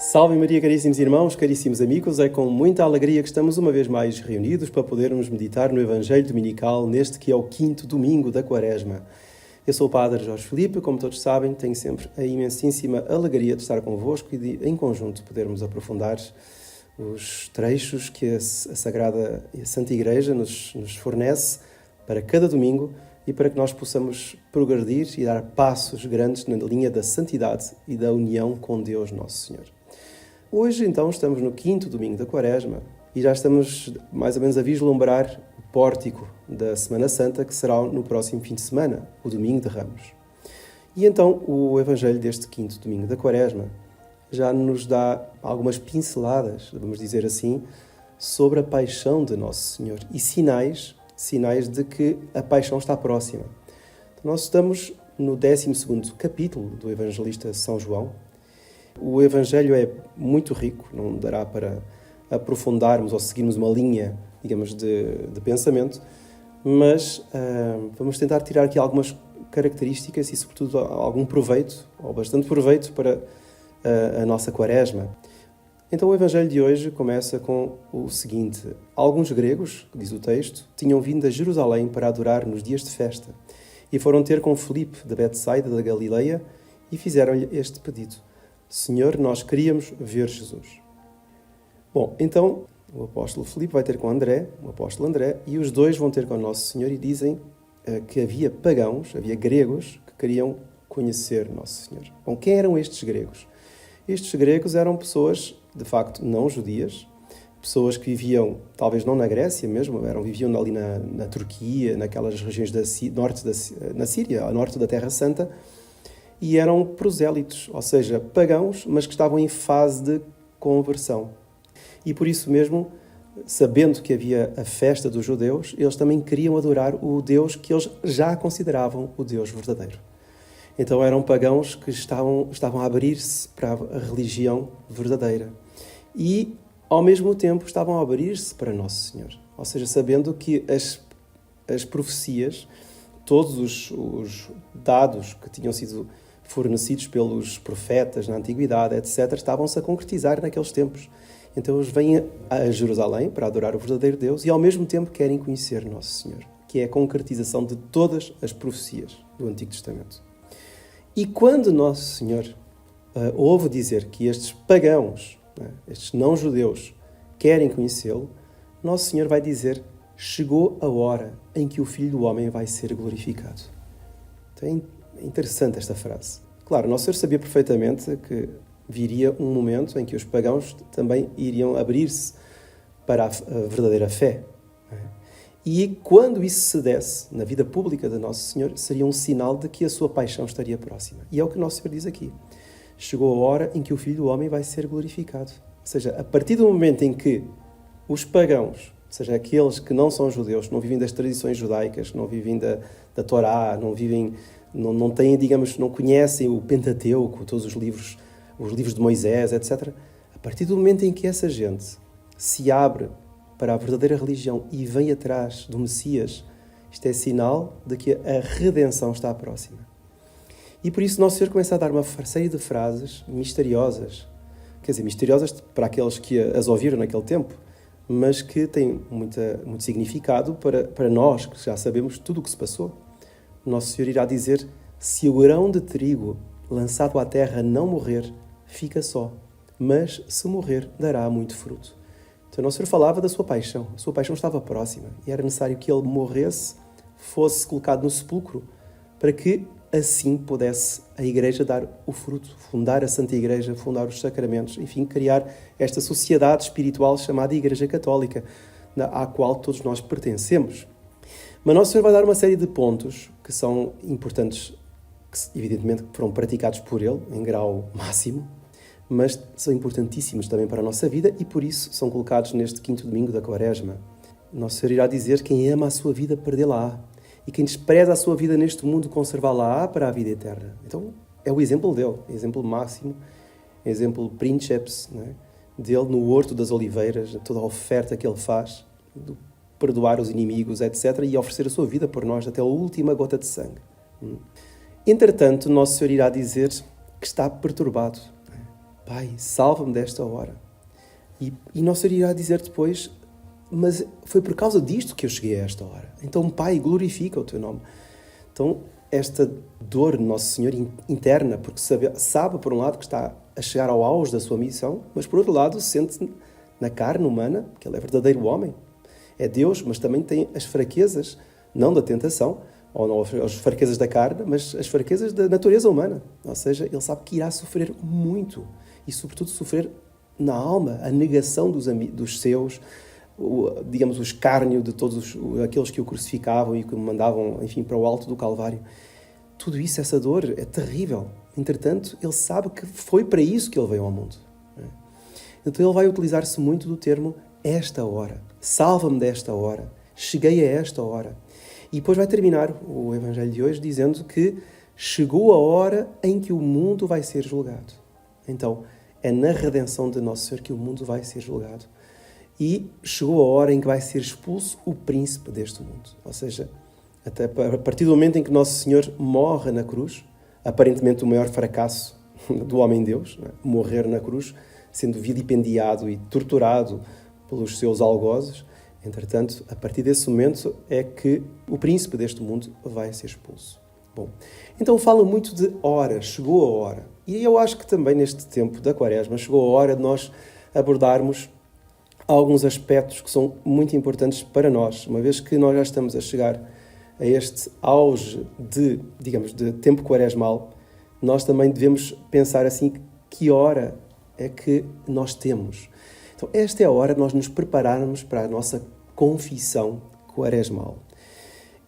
Salve Maria, caríssimos irmãos, caríssimos amigos, é com muita alegria que estamos uma vez mais reunidos para podermos meditar no Evangelho Dominical neste que é o 5º domingo da Quaresma. Eu sou o Padre Jorge Filipe, como todos sabem, tenho sempre a imensíssima alegria de estar convosco e de, em conjunto, podermos aprofundar os trechos que a Sagrada e a Santa Igreja nos fornece para cada domingo e para que nós possamos progredir e dar passos grandes na linha da santidade e da união com Deus Nosso Senhor. Hoje, então, estamos no 5º domingo da Quaresma e já estamos mais ou menos a vislumbrar o pórtico da Semana Santa, que será no próximo fim de semana, o Domingo de Ramos. E então, o Evangelho deste 5º domingo da Quaresma já nos dá algumas pinceladas, vamos dizer assim, sobre a paixão de Nosso Senhor e sinais de que a paixão está próxima. Então, nós estamos no 12º capítulo do Evangelista São João. O Evangelho é muito rico, não dará para aprofundarmos ou seguirmos uma linha, digamos, de pensamento, mas vamos tentar tirar aqui algumas características e, sobretudo, algum proveito, ou bastante proveito, para a nossa Quaresma. Então o Evangelho de hoje começa com o seguinte: alguns gregos, diz o texto, tinham vindo a Jerusalém para adorar nos dias de festa e foram ter com Filipe de Betsaida da Galileia e fizeram-lhe este pedido: Senhor, nós queríamos ver Jesus. Bom, então o apóstolo Filipe vai ter com André, o apóstolo André, e os dois vão ter com Nosso Senhor e dizem que havia pagãos, havia gregos que queriam conhecer Nosso Senhor. Bom, quem eram estes gregos? Estes gregos eram pessoas, de facto, não judias, pessoas que viviam, talvez não na Grécia mesmo, viviam ali na Turquia, naquelas regiões na Síria, ao norte da Terra Santa, e eram prosélitos, ou seja, pagãos, mas que estavam em fase de conversão. E por isso mesmo, sabendo que havia a festa dos judeus, eles também queriam adorar o Deus que eles já consideravam o Deus verdadeiro. Então eram pagãos que estavam a abrir-se para a religião verdadeira. E, ao mesmo tempo, estavam a abrir-se para Nosso Senhor. Ou seja, sabendo que as profecias, todos os dados que tinham sido fornecidos pelos profetas na Antiguidade, etc., estavam-se a concretizar naqueles tempos. Então eles vêm a Jerusalém para adorar o verdadeiro Deus e, ao mesmo tempo, querem conhecer Nosso Senhor, que é a concretização de todas as profecias do Antigo Testamento. E quando Nosso Senhor ouve dizer que estes pagãos, estes não-judeus, querem conhecê-lo, Nosso Senhor vai dizer: chegou a hora em que o Filho do Homem vai ser glorificado. Então é interessante esta frase. Claro, Nosso Senhor sabia perfeitamente que viria um momento em que os pagãos também iriam abrir-se para a verdadeira fé. E quando isso se desse na vida pública de Nosso Senhor, seria um sinal de que a sua paixão estaria próxima. E é o que Nosso Senhor diz aqui. Chegou a hora em que o Filho do Homem vai ser glorificado. Ou seja, a partir do momento em que os pagãos, ou seja, aqueles que não são judeus, não vivem das tradições judaicas, não vivem da Torá, não têm, digamos, não conhecem o Pentateuco, todos os livros de Moisés, etc. A partir do momento em que essa gente se abre para a verdadeira religião e vem atrás do Messias, isto é sinal de que a redenção está próxima. E por isso Nosso Senhor começa a dar uma série de frases misteriosas, quer dizer, misteriosas para aqueles que as ouviram naquele tempo, mas que têm muito significado para nós, que já sabemos tudo o que se passou. Nosso Senhor irá dizer: se o grão de trigo lançado à terra não morrer, fica só, mas se morrer, dará muito fruto. Então, Nosso Senhor falava da sua paixão. A sua paixão estava próxima e era necessário que ele morresse, fosse colocado no sepulcro, para que assim pudesse a Igreja dar o fruto, fundar a Santa Igreja, fundar os sacramentos, enfim, criar esta sociedade espiritual chamada Igreja Católica, à qual todos nós pertencemos. Mas Nosso Senhor vai dar uma série de pontos que são importantes, que evidentemente foram praticados por ele em grau máximo, mas são importantíssimos também para a nossa vida e por isso são colocados neste 5º domingo da Quaresma. Nosso Senhor irá dizer: quem ama a sua vida, perdê-la-á, e quem despreza a sua vida neste mundo, conservá-la-á para a vida eterna. Então, é o exemplo dele, exemplo máximo, exemplo princeps, dele no Horto das Oliveiras, toda a oferta que ele faz, de perdoar os inimigos, etc., e oferecer a sua vida por nós até a última gota de sangue. Entretanto, Nosso Senhor irá dizer que está perturbado. Pai, salva-me desta hora. E Nosso Senhor irá dizer depois, mas foi por causa disto que eu cheguei a esta hora. Então, Pai, glorifica o teu nome. Então, esta dor de Nosso Senhor interna, porque sabe, por um lado, que está a chegar ao auge da sua missão, mas, por outro lado, sente na carne humana que ele é verdadeiro homem. É Deus, mas também tem as fraquezas, não da tentação, ou não as fraquezas da carne, mas as fraquezas da natureza humana. Ou seja, ele sabe que irá sofrer muito e, sobretudo, sofrer na alma a negação dos seus, digamos, o escárnio de todos aqueles que o crucificavam e que o mandavam, enfim, para o alto do Calvário. Tudo isso, essa dor, é terrível. Entretanto, ele sabe que foi para isso que ele veio ao mundo. Então ele vai utilizar-se muito do termo esta hora. Salva-me desta hora. Cheguei a esta hora. E depois vai terminar o Evangelho de hoje dizendo que chegou a hora em que o mundo vai ser julgado. Então, é na redenção de Nosso Senhor que o mundo vai ser julgado. E chegou a hora em que vai ser expulso o príncipe deste mundo. Ou seja, até a partir do momento em que Nosso Senhor morre na cruz, aparentemente o maior fracasso do homem-Deus, morrer na cruz, sendo vilipendiado e torturado pelos seus algozes. Entretanto, a partir desse momento é que o príncipe deste mundo vai ser expulso. Bom, então fala muito de hora, chegou a hora. E eu acho que também neste tempo da Quaresma chegou a hora de nós abordarmos alguns aspectos que são muito importantes para nós, uma vez que nós já estamos a chegar a este auge de, digamos, de tempo quaresmal, nós também devemos pensar assim, que hora é que nós temos. Então, esta é a hora de nós nos prepararmos para a nossa confissão quaresmal.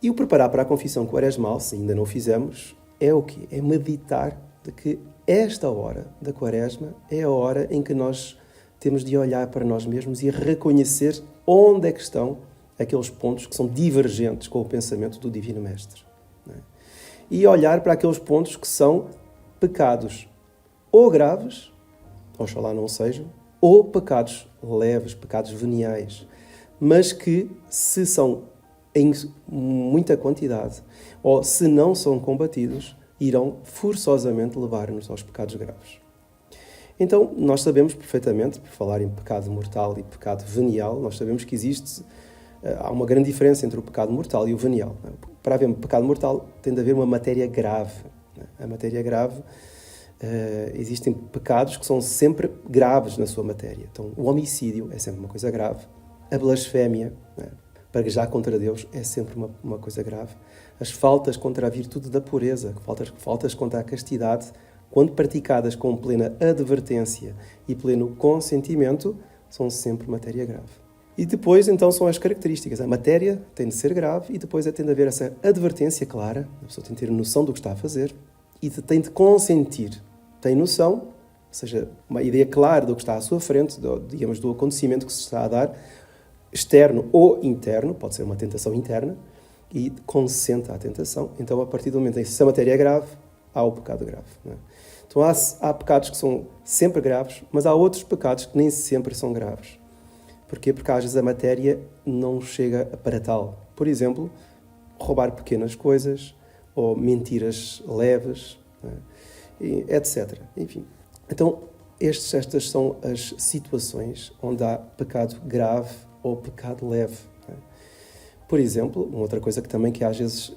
E o preparar para a confissão quaresmal, se ainda não o fizemos, é o quê? É meditar de que esta hora da Quaresma é a hora em que nós temos de olhar para nós mesmos e reconhecer onde é que estão aqueles pontos que são divergentes com o pensamento do Divino Mestre. Não é? E olhar para aqueles pontos que são pecados ou graves, oxalá não sejam, ou pecados leves, pecados veniais, mas que, se são em muita quantidade, ou se não são combatidos, irão forçosamente levar-nos aos pecados graves. Então, nós sabemos perfeitamente, por falar em pecado mortal e pecado venial, nós sabemos que há uma grande diferença entre o pecado mortal e o venial. Para haver um pecado mortal, tem de haver uma matéria grave. A matéria grave, existem pecados que são sempre graves na sua matéria. Então, o homicídio é sempre uma coisa grave. A blasfémia, praguejar contra Deus, é sempre uma coisa grave. As faltas contra a virtude da pureza, faltas contra a castidade, quando praticadas com plena advertência e pleno consentimento, são sempre matéria grave. E depois, então, são as características. A matéria tem de ser grave e depois tem de haver essa advertência clara. A pessoa tem de ter noção do que está a fazer e tem de consentir. Tem noção, ou seja, uma ideia clara do que está à sua frente, digamos, do acontecimento que se está a dar, externo ou interno, pode ser uma tentação interna, e consente à tentação. Então, a partir do momento em que a matéria é grave, há o pecado grave. Não é? Então, há pecados que são sempre graves, mas há outros pecados que nem sempre são graves. Porquê? Porque às vezes a matéria não chega para tal. Por exemplo, roubar pequenas coisas, ou mentiras leves, etc. Enfim. Então, estas são as situações onde há pecado grave ou pecado leve. Por exemplo, uma outra coisa que às vezes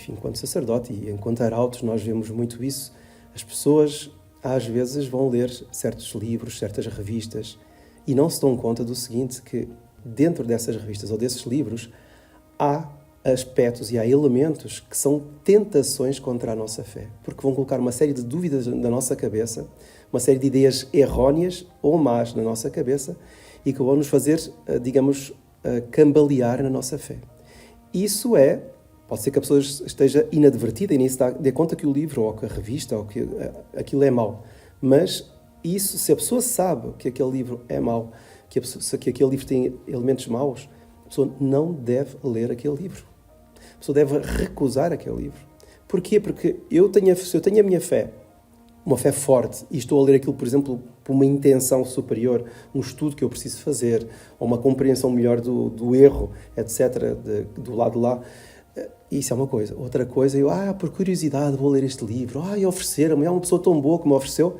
enquanto sacerdote e enquanto arautos, nós vemos muito isso. As pessoas, às vezes, vão ler certos livros, certas revistas, e não se dão conta do seguinte, que dentro dessas revistas ou desses livros há aspectos e há elementos que são tentações contra a nossa fé, porque vão colocar uma série de dúvidas na nossa cabeça, uma série de ideias erróneas ou más na nossa cabeça e que vão nos fazer, digamos, cambalear na nossa fé. Isso pode ser que a pessoa esteja inadvertida e nem se dê conta que o livro ou que a revista ou que aquilo é mau, mas isso, se a pessoa sabe que aquele livro é mau, que aquele livro tem elementos maus, a pessoa não deve ler aquele livro. A pessoa deve recusar aquele livro. Porquê? Porque se eu tenho a minha fé, uma fé forte, e estou a ler aquilo, por exemplo, por uma intenção superior, um estudo que eu preciso fazer, ou uma compreensão melhor do erro, etc., do lado de lá, isso é uma coisa. Outra coisa, por curiosidade vou ler este livro, e ofereceram-me, é uma pessoa tão boa que me ofereceu.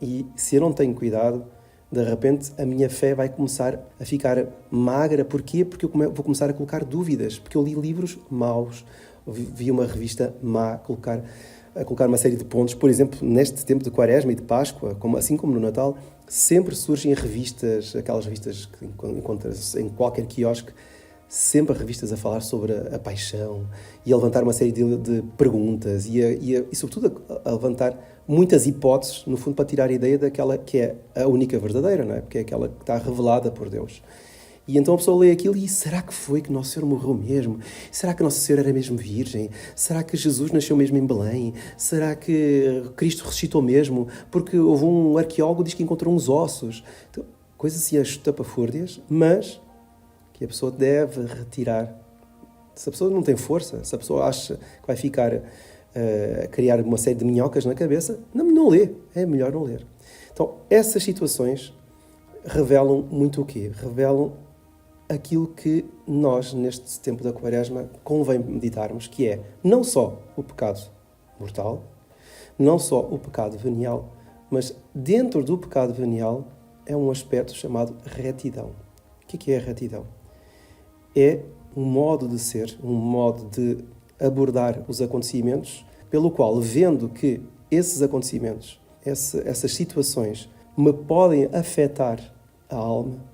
E se eu não tenho cuidado, de repente a minha fé vai começar a ficar magra. Porquê? Porque eu vou começar a colocar dúvidas. Porque eu li livros maus, vi uma revista má a colocar uma série de pontos. Por exemplo, neste tempo de Quaresma e de Páscoa, assim como no Natal, sempre surgem revistas, aquelas revistas que encontras em qualquer quiosque, sempre revistas a falar sobre a paixão e a levantar uma série de perguntas e sobretudo, a levantar muitas hipóteses, no fundo, para tirar a ideia daquela que é a única verdadeira, não é? Porque é aquela que está revelada por Deus. E então a pessoa lê aquilo e será que foi que Nosso Senhor morreu mesmo? Será que Nossa Senhora era mesmo virgem? Será que Jesus nasceu mesmo em Belém? Será que Cristo ressuscitou mesmo? Porque houve um arqueólogo que diz que encontrou uns ossos. Então, coisas assim estapafúrdias, mas que a pessoa deve retirar. Se a pessoa não tem força, se a pessoa acha que vai ficar a criar uma série de minhocas na cabeça, não lê. É melhor não ler. Então, essas situações revelam muito o quê? Revelam aquilo que nós, neste tempo da Quaresma, convém meditarmos, que é não só o pecado mortal, não só o pecado venial, mas dentro do pecado venial é um aspecto chamado retidão. O que é a retidão? É um modo de ser, um modo de abordar os acontecimentos, pelo qual, vendo que esses acontecimentos, essas situações, me podem afetar a alma,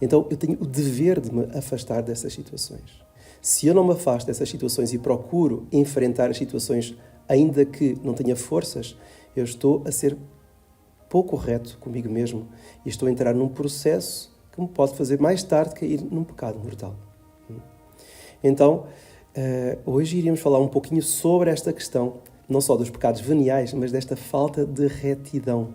então eu tenho o dever de me afastar dessas situações. Se eu não me afasto dessas situações e procuro enfrentar as situações, ainda que não tenha forças, eu estou a ser pouco reto comigo mesmo e estou a entrar num processo que me pode fazer mais tarde cair num pecado mortal. Então, hoje iríamos falar um pouquinho sobre esta questão, não só dos pecados veniais, mas desta falta de retidão.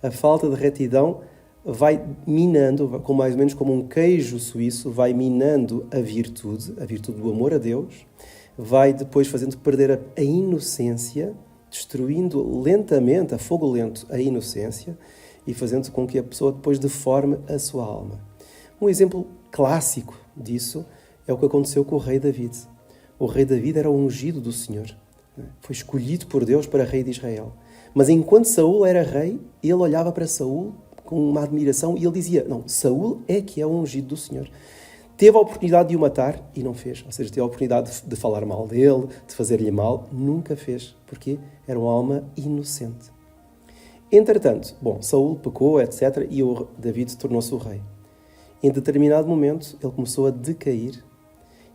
A falta de retidão vai minando, mais ou menos como um queijo suíço, vai minando a virtude do amor a Deus, vai depois fazendo perder a inocência, destruindo lentamente, a fogo lento, a inocência e fazendo com que a pessoa depois deforme a sua alma. Um exemplo clássico disso é o que aconteceu com o rei David. O rei David era o ungido do Senhor. Foi escolhido por Deus para rei de Israel. Mas enquanto Saul era rei, ele olhava para Saul com uma admiração e ele dizia, não, Saul é que é o ungido do Senhor. Teve a oportunidade de o matar e não fez. Ou seja, teve a oportunidade de falar mal dele, de fazer-lhe mal, nunca fez. Porque era uma alma inocente. Entretanto, Saul pecou, etc. E o David tornou-se o rei. Em determinado momento, ele começou a decair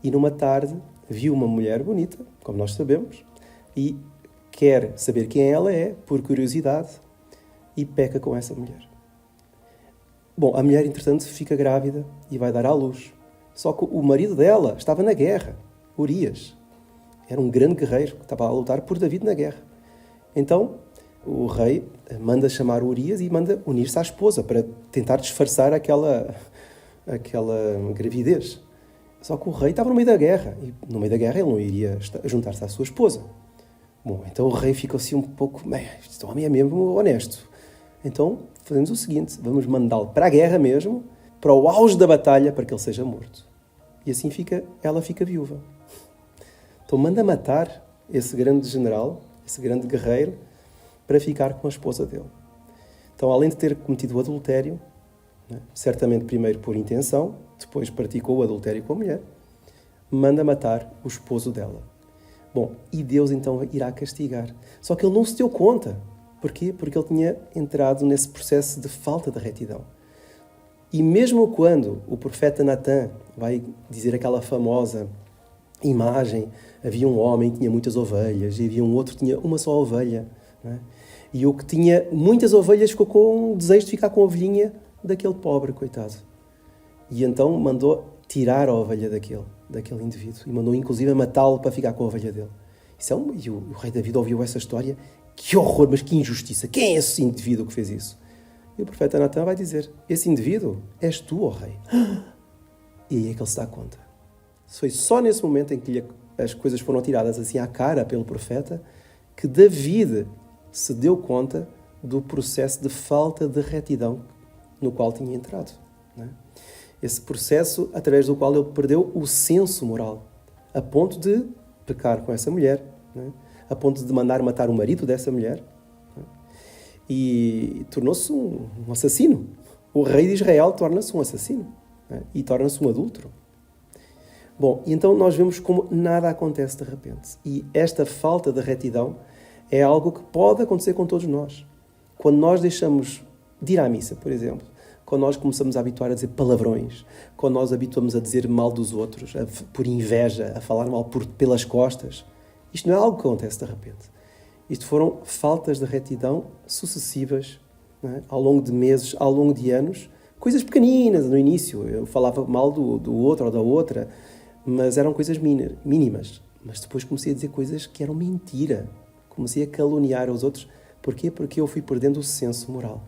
e numa tarde viu uma mulher bonita, como nós sabemos, e quer saber quem ela é, por curiosidade, e peca com essa mulher. A mulher, entretanto, fica grávida e vai dar à luz. Só que o marido dela estava na guerra, Urias. Era um grande guerreiro que estava a lutar por David na guerra. Então, o rei manda chamar Urias e manda unir-se à esposa para tentar disfarçar aquela gravidez. Só que o rei estava no meio da guerra. E no meio da guerra ele não iria juntar-se à sua esposa. Então o rei ficou assim um pouco... Este homem é mesmo honesto. Então fazemos o seguinte, vamos mandá-lo para a guerra mesmo, para o auge da batalha, para que ele seja morto. E assim ela fica viúva. Então manda matar esse grande general, esse grande guerreiro, para ficar com a esposa dele. Então, além de ter cometido o adultério, certamente primeiro por intenção, depois praticou o adultério com a mulher, manda matar o esposo dela. E Deus então irá castigar. Só que ele não se deu conta. Porquê? Porque ele tinha entrado nesse processo de falta de retidão. E mesmo quando o profeta Natã vai dizer aquela famosa imagem, havia um homem que tinha muitas ovelhas e havia um outro que tinha uma só ovelha, não é? E o que tinha muitas ovelhas ficou com o desejo de ficar com a ovelhinha daquele pobre, coitado. E então mandou tirar a ovelha daquele indivíduo e mandou inclusive matá-lo para ficar com a ovelha dele. E o rei David ouviu essa história, que horror, mas que injustiça, quem é esse indivíduo que fez isso? E o profeta Natã vai dizer, esse indivíduo és tu, ó rei. E aí é que ele se dá conta. Foi só nesse momento em que as coisas foram tiradas assim à cara pelo profeta, que David se deu conta do processo de falta de retidão no qual tinha entrado. Não é? Esse processo através do qual ele perdeu o senso moral, a ponto de pecar com essa mulher, não é? A ponto de mandar matar o marido dessa mulher. Não é? e tornou-se um assassino. O rei de Israel torna-se um assassino, né? E torna-se um adúltero. Bom, e então nós vemos como nada acontece de repente. E esta falta de retidão é algo que pode acontecer com todos nós. Quando nós deixamos de ir à missa, por exemplo, quando nós começamos a habituar a dizer palavrões, quando nós habituamos a dizer mal dos outros, por inveja, a falar mal pelas costas, isto não é algo que acontece de repente. Isto foram faltas de retidão sucessivas, não é? Ao longo de meses, ao longo de anos, coisas pequeninas no início. Eu falava mal do outro ou da outra, mas eram coisas mínimas. Mas depois comecei a dizer coisas que eram mentira. Comecei a caluniar os outros. Porquê? Porque eu fui perdendo o senso moral.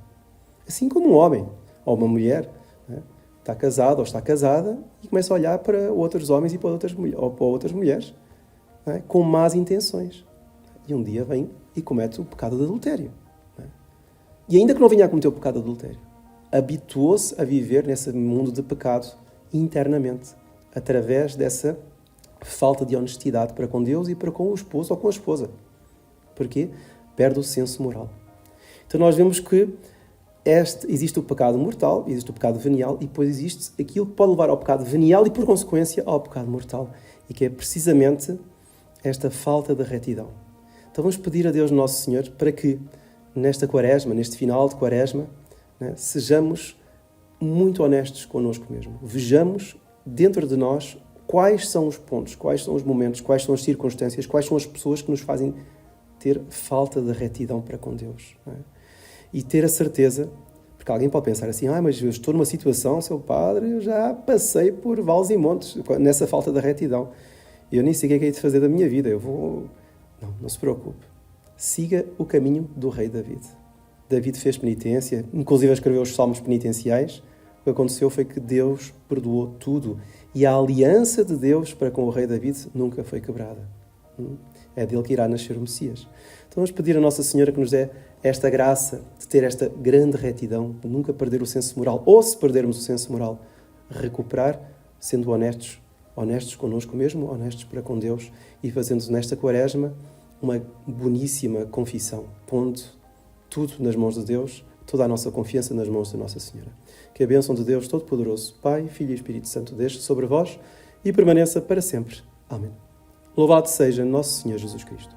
Assim como um homem ou uma mulher, né, está casado ou está casada e começa a olhar para outros homens e para outras mulheres, né, com más intenções. E um dia vem e comete o pecado de adultério. Né? E ainda que não venha a cometer o pecado de adultério, habituou-se a viver nesse mundo de pecado internamente, através dessa falta de honestidade para com Deus e para com o esposo ou com a esposa. Porquê? Perde o senso moral. Então nós vemos que existe o pecado mortal, existe o pecado venial e depois existe aquilo que pode levar ao pecado venial e, por consequência, ao pecado mortal. E que é precisamente esta falta de retidão. Então vamos pedir a Deus Nosso Senhor para que nesta quaresma, neste final de quaresma, né, sejamos muito honestos connosco mesmo. Vejamos dentro de nós quais são os pontos, quais são os momentos, quais são as circunstâncias, quais são as pessoas que nos fazem ter falta de retidão para com Deus. Não é? E ter a certeza, porque alguém pode pensar assim, mas eu estou numa situação, seu padre, eu já passei por vales e montes nessa falta de retidão. Eu nem sei o que é que hei de fazer da minha vida, eu vou... Não se preocupe. Siga o caminho do rei David. David fez penitência, inclusive escreveu os salmos penitenciais. O que aconteceu foi que Deus perdoou tudo. E a aliança de Deus para com o rei David nunca foi quebrada. É dele que irá nascer o Messias. Então vamos pedir a Nossa Senhora que nos dê esta graça de ter esta grande retidão, de nunca perder o senso moral, ou se perdermos o senso moral, recuperar, sendo honestos connosco mesmo, honestos para com Deus e fazendo nesta quaresma uma boníssima confissão, pondo tudo nas mãos de Deus, toda a nossa confiança nas mãos de Nossa Senhora. Que a bênção de Deus Todo-Poderoso, Pai, Filho e Espírito Santo, desça sobre vós e permaneça para sempre. Amém. Louvado seja Nosso Senhor Jesus Cristo.